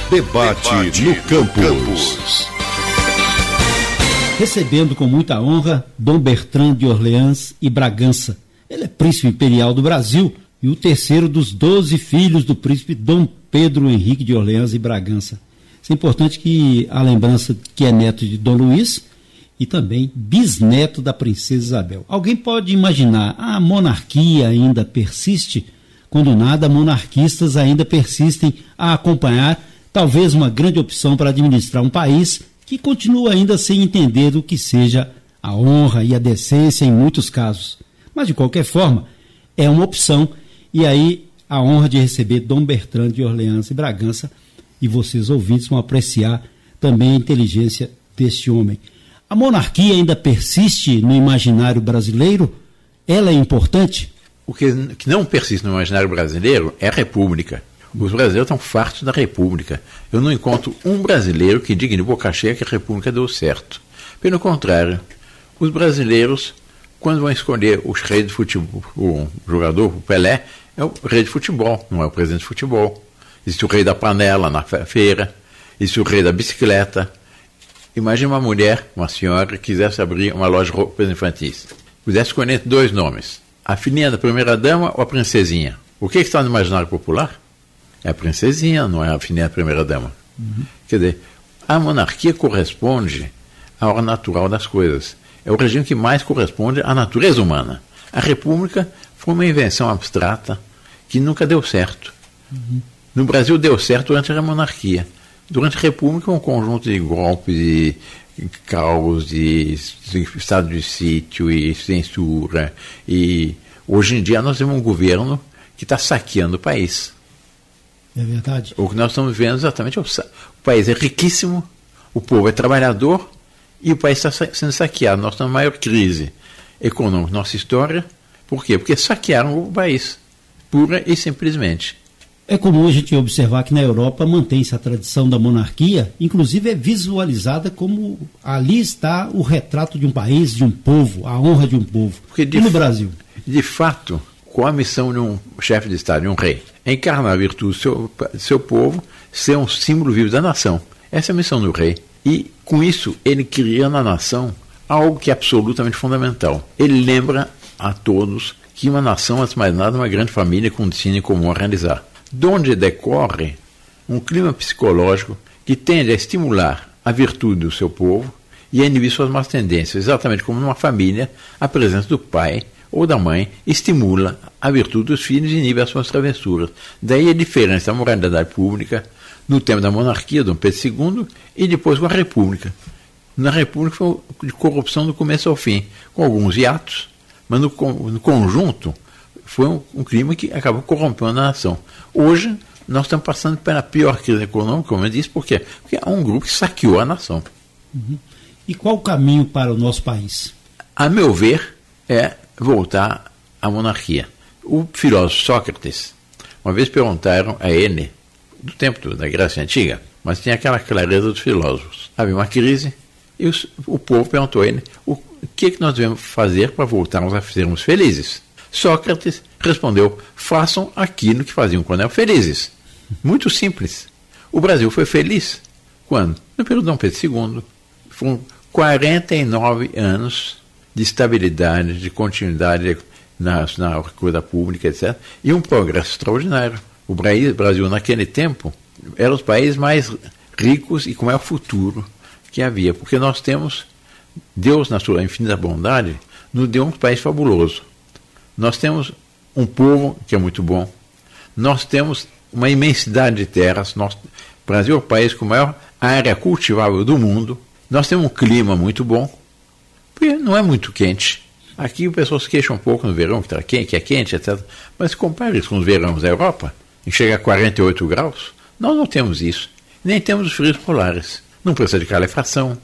Debate no Campus. Recebendo com muita honra Dom Bertrand de Orleans e Bragança. Ele é príncipe imperial do Brasil e o terceiro dos 12 filhos do príncipe Dom Pedro Henrique de Orleans e Bragança. Isso é importante, que a lembrança que é neto de Dom Luís e também bisneto da princesa Isabel. Alguém pode imaginar, a monarquia ainda persiste? Quando nada, monarquistas ainda persistem a acompanhar talvez uma grande opção para administrar um país que continua ainda sem entender o que seja a honra e a decência em muitos casos. Mas, de qualquer forma, é uma opção. E aí, a honra de receber Dom Bertrand de Orleans e Bragança, e vocês ouvintes vão apreciar também a inteligência deste homem. A monarquia ainda persiste no imaginário brasileiro? Ela é importante? O que não persiste no imaginário brasileiro é a república. Os brasileiros estão fartos da república. Eu não encontro um brasileiro que diga de boca cheia que a república deu certo. Pelo contrário, os brasileiros, quando vão escolher os reis de futebol, o jogador, o Pelé, é o rei de futebol, não é o presidente de futebol. Existe o rei da panela na feira, existe o rei da bicicleta. Imagine uma mulher, uma senhora, que quisesse abrir uma loja de roupas infantis. Pudesse escolher entre dois nomes, a filhinha da primeira-dama ou a princesinha. O que está no imaginário popular? É a princesinha, não é a filhinha da primeira-dama. Quer dizer, a monarquia corresponde à hora natural das coisas. É o regime que mais corresponde à natureza humana. A república foi uma invenção abstrata que nunca deu certo. No Brasil deu certo durante a monarquia. Durante a república, um conjunto de golpes, de caos, de estado de sítio e censura. E hoje em dia nós temos um governo que está saqueando o país. É verdade. O que nós estamos vendo exatamente é o país é riquíssimo, o povo é trabalhador e o país está sendo saqueado. Nós estamos na maior crise econômica da nossa história. Por quê? Porque saquearam o país, pura e simplesmente. É comum a gente observar que na Europa mantém-se a tradição da monarquia, inclusive é visualizada como ali está o retrato de um país, de um povo, a honra de um povo. Porque e no Brasil? De fato, qual a missão de um chefe de Estado, de um rei? É encarnar a virtude do seu povo, ser um símbolo vivo da nação. Essa é a missão do rei. E, com isso, ele cria na nação algo que é absolutamente fundamental. Ele lembra a todos que uma nação, antes de mais nada, é uma grande família com um destino em comum a realizar. De onde decorre um clima psicológico que tende a estimular a virtude do seu povo e a inibir suas más tendências. Exatamente como numa família, a presença do pai ou da mãe estimula a virtude dos filhos e inibe as suas travessuras. Daí a diferença da moralidade pública no tempo da monarquia, Dom Pedro II, e depois com a república. Na república foi de corrupção do começo ao fim, com alguns hiatos, mas no conjunto foi um crime que acabou corrompendo a nação. Hoje, nós estamos passando pela pior crise econômica, como eu disse, por quê? Porque há um grupo que saqueou a nação. E qual o caminho para o nosso país? A meu ver, é voltar à monarquia. O filósofo Sócrates, uma vez perguntaram a ele, do tempo da Grécia Antiga, mas tinha aquela clareza dos filósofos. Havia uma crise e o povo perguntou a ele o que nós devemos fazer para voltarmos a sermos felizes. Sócrates respondeu: façam aquilo que faziam quando eram felizes. Muito simples. O Brasil foi feliz. Quando? No período de Dom Pedro II. Foram 49 anos de estabilidade, de continuidade na coisa pública, etc. E um progresso extraordinário. O Brasil, naquele tempo, era os países mais ricos e com maior futuro que havia. Porque nós temos, Deus, na sua infinita bondade, nos deu um país fabuloso. Nós temos um povo que é muito bom. Nós temos uma imensidade de terras. O Brasil é o país com a maior área cultivável do mundo. Nós temos um clima muito bom, porque não é muito quente. Aqui o pessoal se queixa um pouco no verão, que é quente, etc. Mas se compara isso com os verões da Europa, e chega a 48 graus, nós não temos isso. Nem temos os frios polares. Não precisa de calefação,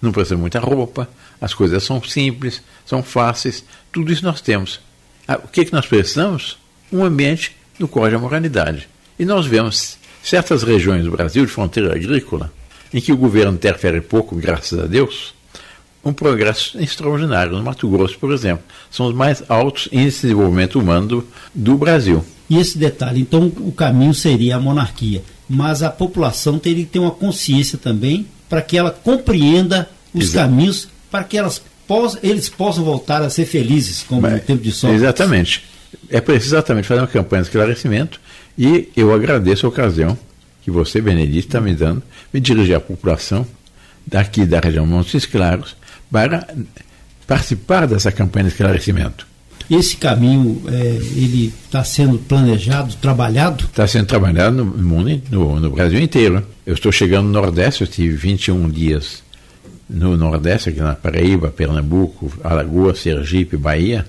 não precisa de muita roupa, as coisas são simples, são fáceis, tudo isso nós temos. O que nós precisamos? Um ambiente no qual haja moralidade. E nós vemos certas regiões do Brasil, de fronteira agrícola, em que o governo interfere pouco, graças a Deus, um progresso extraordinário. No Mato Grosso, por exemplo, são os mais altos índices de desenvolvimento humano do Brasil. E esse detalhe, então o caminho seria a monarquia, mas a população teria que ter uma consciência também para que ela compreenda os caminhos, para que eles possam voltar a ser felizes, como no tempo de Sócrates. Exatamente. É preciso exatamente fazer uma campanha de esclarecimento, e eu agradeço a ocasião que você, Benedito, está me dando, me dirigir à população daqui da região Montes Claros para participar dessa campanha de esclarecimento. Esse caminho, ele está sendo planejado, trabalhado? Está sendo trabalhado no mundo, no Brasil inteiro. Eu estou chegando no Nordeste, eu tive 21 dias no Nordeste, aqui na Paraíba, Pernambuco, Alagoas, Sergipe, Bahia,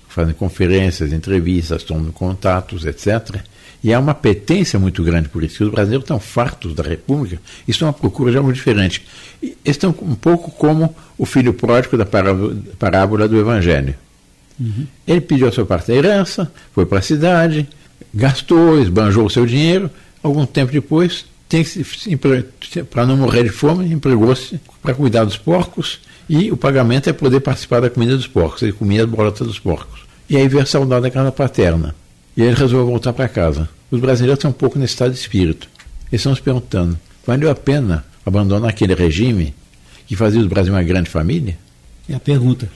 fazendo conferências, entrevistas, tomando contatos, etc. E há uma apetência muito grande por isso. Os brasileiros estão fartos da República, isso é uma procura de algo diferente. E estão um pouco como o filho pródigo da parábola do Evangelho. Uhum. Ele pediu a sua parte da herança, foi para a cidade, gastou, esbanjou o seu dinheiro. Algum tempo depois, para não morrer de fome, empregou-se para cuidar dos porcos, e o pagamento é poder participar da comida dos porcos. Ele comia as bolotas dos porcos. E aí veio a saudade da casa paterna. E ele resolveu voltar para casa. Os brasileiros estão um pouco nesse estado de espírito. Eles estão se perguntando, valeu a pena abandonar aquele regime que fazia do Brasil uma grande família? É a pergunta.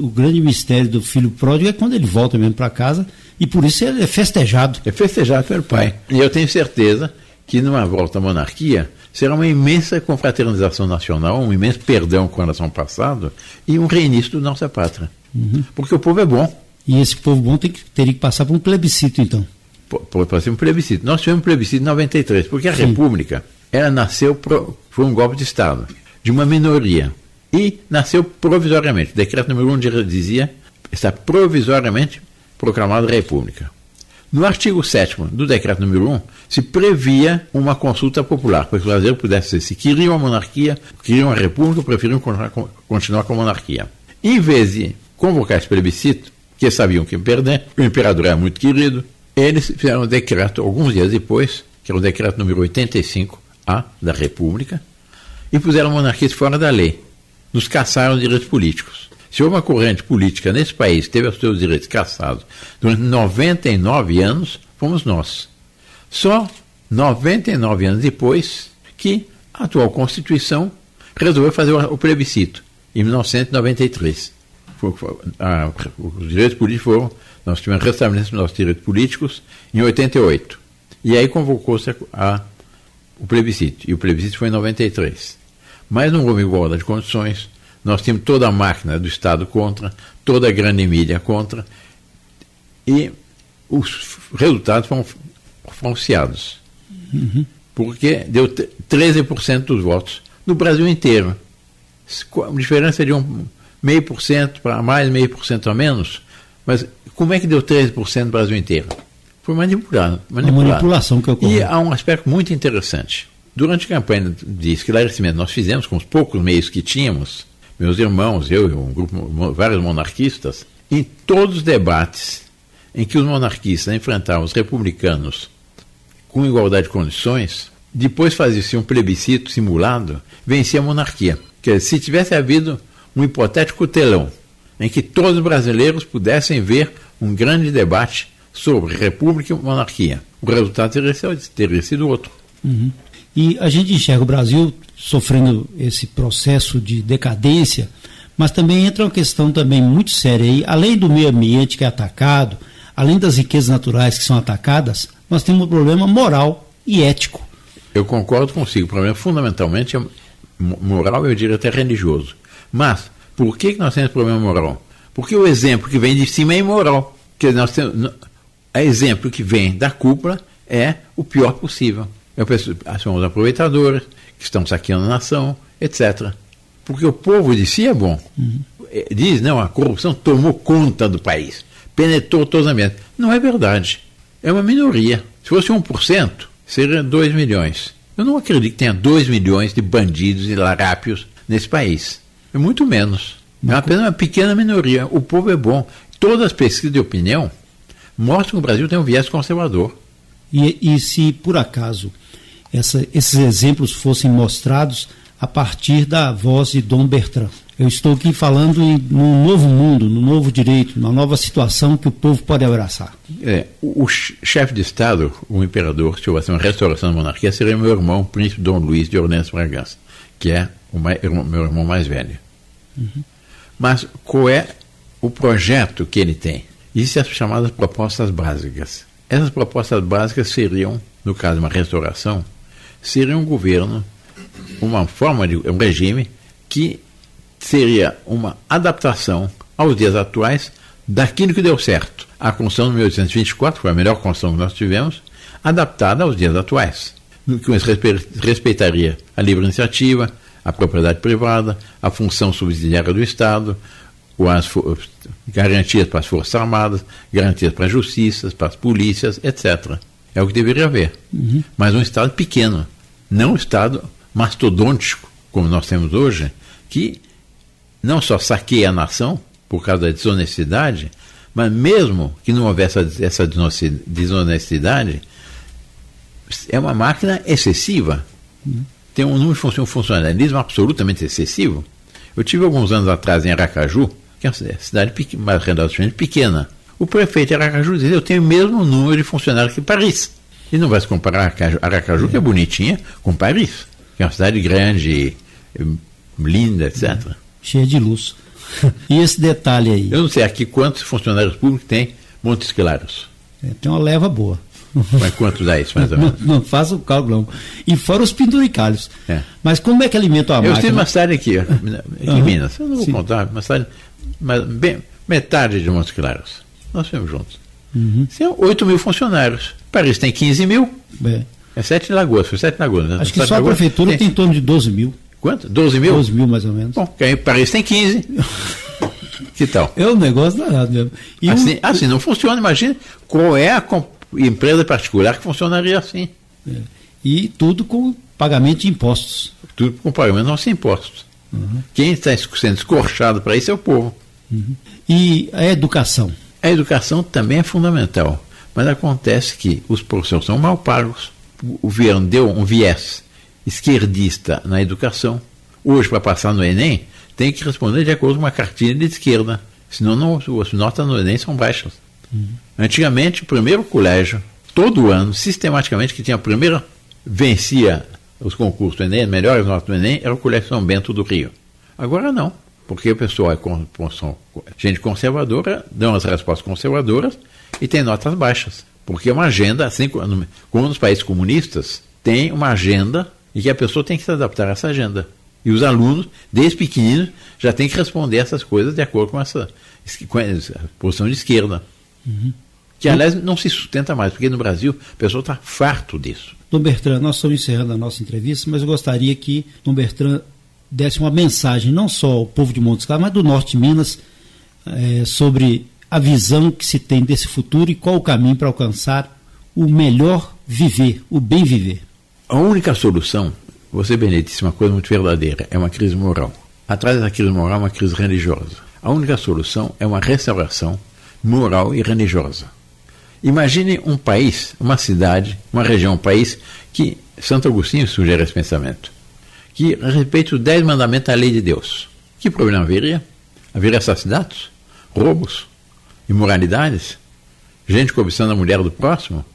O grande mistério do filho pródigo é quando ele volta mesmo para casa, e por isso ele é festejado. É festejado pelo pai. E eu tenho certeza que numa volta à monarquia será uma imensa confraternização nacional, um imenso perdão com relação ao passado e um reinício da nossa pátria. Uhum. Porque o povo é bom. E esse povo bom teria que passar por um plebiscito, então. Pode ser um plebiscito. Nós tivemos um plebiscito em 93, porque a República, ela nasceu, foi um golpe de Estado, de uma minoria. E nasceu provisoriamente. O decreto número 1 dizia, está provisoriamente proclamado República. No artigo 7º do decreto número 1, se previa uma consulta popular, para que os brasileiros pudessem dizer se queriam a monarquia, queriam a república, ou preferiam continuar com a monarquia. Em vez de convocar esse plebiscito, que sabiam que iam perder, o imperador era muito querido, eles fizeram um decreto, alguns dias depois, que era o decreto número 85A da República, e puseram a monarquia fora da lei. Nos cassaram os direitos políticos. Se houve uma corrente política nesse país que teve os seus direitos cassados durante 99 anos, fomos nós. Só 99 anos depois que a atual Constituição resolveu fazer o plebiscito, em 1993. Os direitos políticos foram, nós tivemos restabelecimento dos nossos direitos políticos em 88. E aí convocou-se o plebiscito, e o plebiscito foi em 93. Mas não houve igualdade de condições, nós tínhamos toda a máquina do Estado contra, toda a grande mídia contra, e os resultados foram falseados. Uhum. Porque deu 13% dos votos no Brasil inteiro. A diferença de 0,5% para mais, 0,5% a menos, mas como é que deu 13% no Brasil inteiro? Foi manipulado. A manipulação que ocorreu. E há um aspecto muito interessante. Durante a campanha de esclarecimento nós fizemos com os poucos meios que tínhamos, meus irmãos, eu e um grupo, vários monarquistas, em todos os debates em que os monarquistas enfrentavam os republicanos com igualdade de condições, depois fazia-se um plebiscito simulado, vencia a monarquia. Quer dizer, se tivesse havido um hipotético telão em que todos os brasileiros pudessem ver um grande debate sobre república e monarquia, o resultado teria sido outro. Uhum. E a gente enxerga o Brasil sofrendo esse processo de decadência, mas também entra uma questão também muito séria aí, além do meio ambiente que é atacado, além das riquezas naturais que são atacadas, nós temos um problema moral e ético. Eu concordo consigo, o problema fundamentalmente é moral, eu diria até religioso. Mas, por que nós temos problema moral? Porque o exemplo que vem de cima é imoral. Porque nós temos, o exemplo que vem da cúpula é o pior possível. São os aproveitadores que estão saqueando a nação, etc. Porque o povo de si é bom. Uhum. Diz, não, a corrupção tomou conta do país, penetrou todos os ambientes. Não é verdade. É uma minoria. Se fosse 1%, seria 2 milhões. Eu não acredito que tenha 2 milhões de bandidos e larápios nesse país. É muito menos. É apenas uma pequena minoria. O povo é bom. Todas as pesquisas de opinião mostram que o Brasil tem um viés conservador. E se, por acaso, esses exemplos fossem mostrados a partir da voz de Dom Bertrand. Eu estou aqui falando num novo mundo, num novo direito, numa nova situação que o povo pode abraçar. O chefe de Estado, o imperador, se houvesse uma restauração da monarquia, seria meu irmão, o príncipe Dom Luís de Orleans Bragança, que é meu irmão mais velho. Uhum. Mas qual é o projeto que ele tem? Isso é as chamadas propostas básicas. Essas propostas básicas seriam, no caso de uma restauração, seria um governo, uma forma de um regime que seria uma adaptação aos dias atuais daquilo que deu certo. A Constituição de 1824 foi a melhor Constituição que nós tivemos, adaptada aos dias atuais, que respeitaria a livre iniciativa, a propriedade privada, a função subsidiária do Estado, as garantias para as Forças Armadas, garantias para a Justiça, para as polícias, etc. É o que deveria haver. Uhum. Mas um Estado pequeno, não um Estado mastodôntico, como nós temos hoje, que não só saqueia a nação por causa da desonestidade, mas mesmo que não houvesse essa desonestidade, é uma máquina excessiva. Tem um número de funcionalismo absolutamente excessivo. Eu tive alguns anos atrás em Aracaju, que é uma cidade mais relativamente pequena. O prefeito de Aracaju dizia: eu tenho o mesmo número de funcionários que Paris. E não vai se comparar Aracaju, que é bonitinha, com Paris, que é uma cidade grande, linda, etc. Cheia de luz. E esse detalhe aí? Eu não sei aqui quantos funcionários públicos tem Montes Claros. Tem uma leva boa. Mas quanto dá isso, mais ou menos? Não faça o cálculo, não. E fora os penduricalhos. Mas como é que alimenta a máquina? Eu tenho uma cidade aqui em Minas. Eu não vou contar, uma cidade, mas metade de Montes Claros. Nós fomos juntos. São 8 mil funcionários. Paris tem 15 mil. É 7 Lagoas. Foi 7 Lagoas. Né? Acho que só a prefeitura tem em torno de 12 mil. Quanto? 12 mil? 12 mil, mais ou menos. Bom, Paris tem 15. Que tal? É um negócio danado mesmo. E assim não funciona. Imagina qual é a empresa particular que funcionaria assim. E tudo com pagamento de impostos. Tudo com pagamento de nossos impostos. Quem está sendo escorchado para isso é o povo. E a educação? A educação também é fundamental. Mas acontece que os professores são mal pagos. O governo deu um viés esquerdista na educação. Hoje, para passar no Enem, tem que responder de acordo com uma cartilha de esquerda. Senão, as notas no Enem são baixas. Antigamente, o primeiro colégio, todo ano, sistematicamente, que tinha a primeira, vencia os concursos do Enem, as melhores notas do Enem, era o Colégio São Bento do Rio. Agora não, porque o pessoal é gente conservadora, dão as respostas conservadoras e tem notas baixas. Porque é uma agenda, assim como nos países comunistas, tem uma agenda e que a pessoa tem que se adaptar a essa agenda. E os alunos, desde pequeninos, já têm que responder essas coisas de acordo com essa posição de esquerda. Que, aliás, não se sustenta mais, porque no Brasil o pessoal está farto disso. Dom Bertrand, nós estamos encerrando a nossa entrevista, mas eu gostaria que Dom Bertrand desse uma mensagem, não só ao povo de Montes Claros, mas do norte de Minas, sobre a visão que se tem desse futuro e qual o caminho para alcançar o melhor viver, o bem viver. A única solução, você, Benedito, disse uma coisa muito verdadeira, é uma crise moral. Atrás da crise moral é uma crise religiosa. A única solução é uma restauração moral e religiosa. Imagine um país, uma cidade, uma região, um país que Santo Agostinho sugere esse pensamento, que respeita os 10 mandamentos da lei de Deus. Que problema haveria? Haveria assassinatos, roubos, imoralidades, gente cobiçando a mulher do próximo?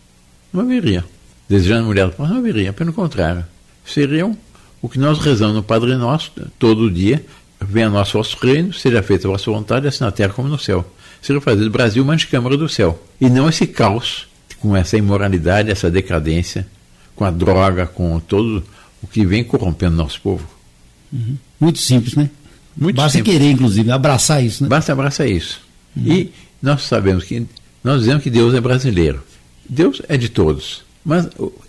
Não haveria. Desejando a mulher do próximo? Não haveria, pelo contrário. Seriam o que nós rezamos no Padre Nosso todo dia: venha nosso vosso reino, seja feita a vossa vontade, assim na terra como no céu. Seria fazer do Brasil uma antecâmara do céu. E não esse caos, com essa imoralidade, essa decadência, com a droga, com todo o que vem corrompendo nosso povo. Muito simples, né? Muito Basta simples. Querer, inclusive, abraçar isso, né? Basta abraçar isso. E nós sabemos que, nós dizemos que Deus é brasileiro. Deus é de todos. Mas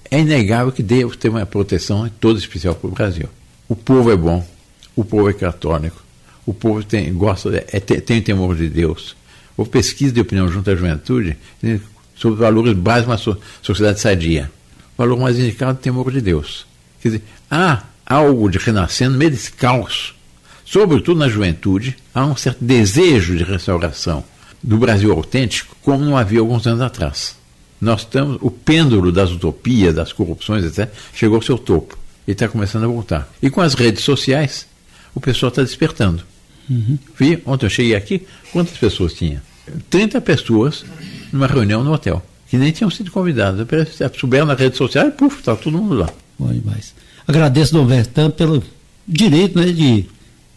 é inegável que Deus tem uma proteção toda especial para o Brasil. O povo é bom, o povo é católico, o povo tem temor de Deus. Houve pesquisa de opinião junto à juventude sobre valores básicos de uma sociedade sadia. O valor mais indicado é o temor de Deus. Quer dizer, há algo de renascendo no meio desse caos. Sobretudo na juventude, há um certo desejo de restauração do Brasil autêntico, como não havia alguns anos atrás. Nós estamos, o pêndulo das utopias, das corrupções, etc., chegou ao seu topo. ele está começando a voltar. E com as redes sociais, o pessoal está despertando. Vi, ontem eu cheguei aqui, quantas pessoas tinha? 30 pessoas numa reunião no hotel, que nem tinham sido convidadas. Souberam na rede social e puf, está todo mundo lá. Bom demais. Agradeço, Dom Bertrand, pelo direito, né, de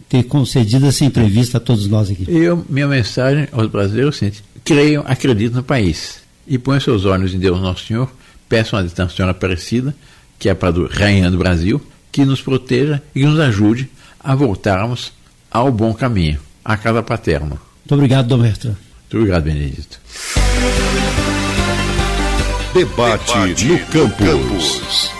ter concedido essa entrevista a todos nós aqui. Minha mensagem aos brasileiros é a seguinte: creiam, acreditem no país e ponham seus olhos em Deus Nosso Senhor, peçam a Nossa Senhora Aparecida, que é a rainha do Brasil, que nos proteja e que nos ajude a voltarmos ao bom caminho, à casa paterna. Muito obrigado, Dom Bertrand. Muito obrigado, Benedito. Debate no campus.